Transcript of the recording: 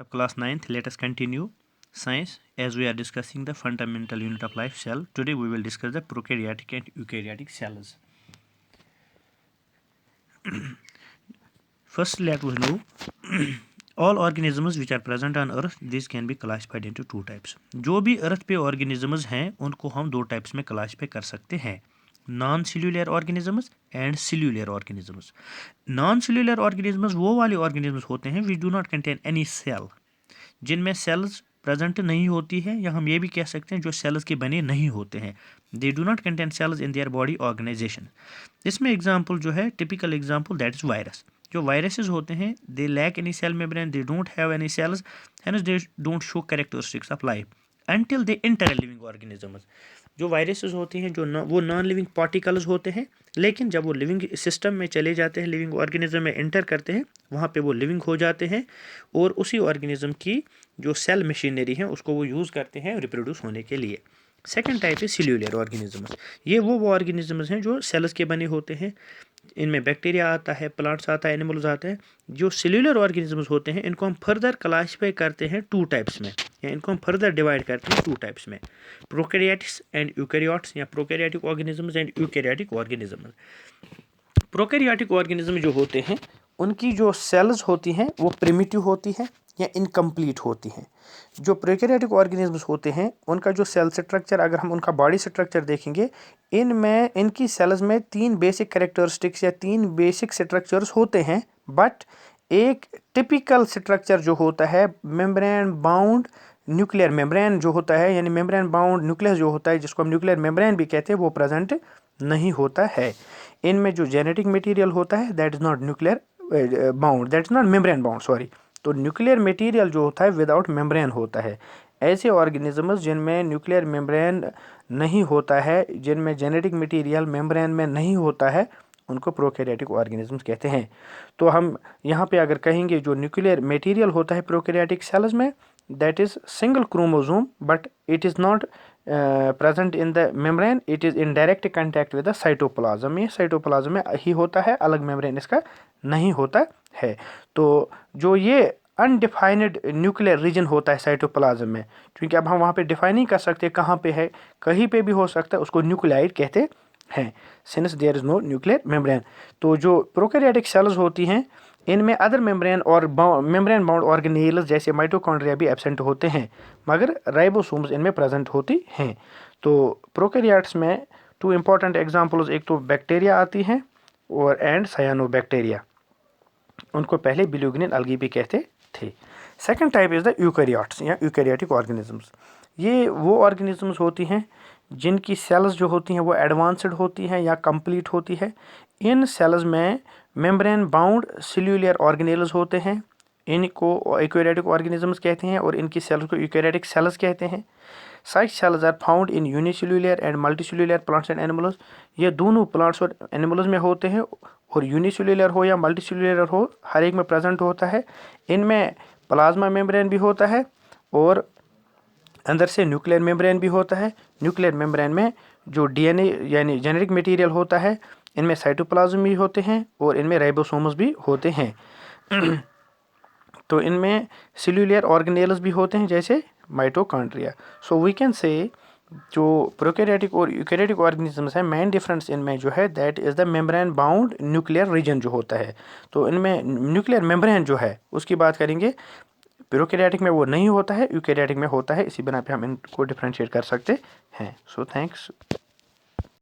of class 9th, let us continue science as we are discussing the fundamental unit of life, cell. Today we will discuss the prokaryotic and eukaryotic cells. First, let us know all organisms which are present on earth, these can be classified into two types. जो भी अर्थ पे organisms हैं उनको हम दो types में classify कर सकते हैं, non cellular organisms and cellular organisms. Non cellular organisms वो वाले ऑर्गेनिजम्स होते हैं which do not contain any cell, जिनमें सेल्स प्रेजेंट नहीं होती है, या हम ये भी कह सकते हैं जो सेल्स के बने नहीं होते हैं. They do not contain cells in their body organisation. इसमें एग्जांपल जो है, typical example, that is virus. जो वायरसेस होते हैं they lack any cell membrane, they don't have any cells, hence they don't show characteristics of life until they enter a living organisms. जो viruses होते हैं वो non living particles होते हैं, लेकिन जब वो लिविंग सिस्टम में चले जाते हैं, लिविंग ऑर्गेनिज्म में एंटर करते हैं, वहाँ पे वो लिविंग हो जाते हैं और उसी ऑर्गेनिज्म की जो सेल मशीनरी है उसको वो यूज़ करते हैं रिप्रोड्यूस होने के लिए. सेकेंड टाइप है सेल्यूलर ऑर्गेनिजम्स. ये वो ऑर्गेनिजम्स हैं जो सेल्स के बने होते हैं. इनमें बैक्टीरिया आता है, प्लांट्स आता है, एनिमल्स आते हैं. जो सेल्यूलर ऑर्गेनिजम्स होते हैं इनको हम फर्दर क्लासीफाई करते हैं टू टाइप्स में, या इनको हम फर्दर डिवाइड करते हैं टू टाइप्स में, प्रोकैरियोट्स एंड यूकैरियोट्स, या prokaryotic organisms and eukaryotic organisms. Prokaryotic organism जो होते हैं उनकी जो सेल्स होती हैं वो प्रिमिटिव होती है या इनकम्प्लीट होती हैं. जो प्रोकैरियोटिक ऑर्गेनिजम्स होते हैं उनका जो सेल स्ट्रक्चर, अगर हम उनका बॉडी स्ट्रक्चर देखेंगे, इनकी सेल्स में तीन बेसिक कैरेक्टरिस्टिक्स या तीन बेसिक स्ट्रक्चर्स होते हैं. बट एक टिपिकल स्ट्रक्चर जो होता है मेम्ब्रेन बाउंड न्यूक्लियर मेम्ब्रेन जो होता है, यानी मेम्ब्रेन बाउंड न्यूक्लियस जो होता है, जिसको हम न्यूक्लियर मेम्ब्रेन भी कहते हैं, वो प्रेजेंट नहीं होता है. इनमें जो जेनेटिक मटेरियल होता है that is not nuclear bound, that is not membrane bound, sorry. तो न्यूक्लियर मटेरियल जो होता है विदाउट मेम्ब्रेन होता है. ऐसे ऑर्गेनिजम्स जिनमें न्यूक्लियर मेम्ब्रेन नहीं होता है, जिनमें जेनेटिक मटेरियल मेम्ब्रेन में नहीं होता है, उनको प्रोकैरियोटिक ऑर्गेनिजम्स कहते हैं. तो हम यहाँ पे अगर कहेंगे जो न्यूक्लियर मटेरियल होता है प्रोकैरियोटिक सेल्स में, that is single chromosome, but it is not present in the membrane, it is in direct contact with the cytoplasm. ये साइटोप्लाज्म में ही होता है, अलग मेम्ब्रेन इसका नहीं होता है. तो जो ये अनडिफाइंड न्यूक्लियर रीजन होता है साइटोप्लाज्म में, क्योंकि अब हम वहाँ पे डिफाइन नहीं कर सकते कहाँ पे है, कहीं पे भी हो सकता है, उसको न्यूक्लियाइड कहते हैं, since there is no nuclear membrane. तो जो प्रोकैरियोटिक सेल्स होती हैं इनमें अदर मेम्ब्रेन और मेम्ब्रेन बाउंड ऑर्गेनेल्स जैसे माइटोकॉन्ड्रिया भी एब्सेंट होते हैं, मगर राइबोसोम्स इनमें प्रेजेंट होती हैं. तो प्रोकैरियोट्स में टू इम्पॉर्टेंट एग्जांपल्स, एक तो बैक्टीरिया आती हैं और एंड साइनोबैक्टीरिया, उनको पहले बिल्यूग्निन अलगी भी कहते थे. Second type is the eukaryotes या यूकैरियोटिक ऑर्गेनिजम्स. ये वो ऑर्गेनिजम्स होती हैं जिनकी सेल्स जो होती हैं वो एडवांस्ड होती हैं या कंप्लीट होती है. इन सेल्स में मेम्ब्रेन बाउंड सेल्यूलर ऑर्गेनेल्स होते हैं, इनको यूकैरियोटिक ऑर्गेनिजम्स कहते हैं और इनकी सेल्स को यूकैरियोटिक सेल्स कहते हैं. Such cells are found in unicellular and multicellular plants and animals. ये दोनों प्लांट्स और एनिमल्स में होते हैं, और यूनिसेल्युलर हो या मल्टीसेल्युलर हो, हर एक में प्रेजेंट होता है. इनमें प्लाज्मा मेम्ब्रेन भी होता है और अंदर से न्यूक्लियर मेम्ब्रेन भी होता है. न्यूक्लियर मेम्ब्रेन में जो डीएनए यानी जेनेटिक मटेरियल होता है, इनमें साइटोप्लाज्म भी होते हैं और इनमें राइबोसोम्स भी होते हैं. तो इनमें सेल्यूलर ऑर्गेनेल्स भी होते हैं जैसे mitochondria. So we can say जो प्रोकैरियोटिक और यूकैरियोटिक ऑर्गेनिजम्स हैं, मेन डिफरेंस इनमें जो है that is the membrane bound nuclear region जो होता है. तो इनमें न्यूक्लियर मेम्ब्रेन जो है उसकी बात करेंगे, प्रोकैरियोटिक में वो नहीं होता है, यूकैरियोटिक में होता है. इसी बना पे हम इनको डिफ्रेंशिएट कर सकते हैं. So thanks.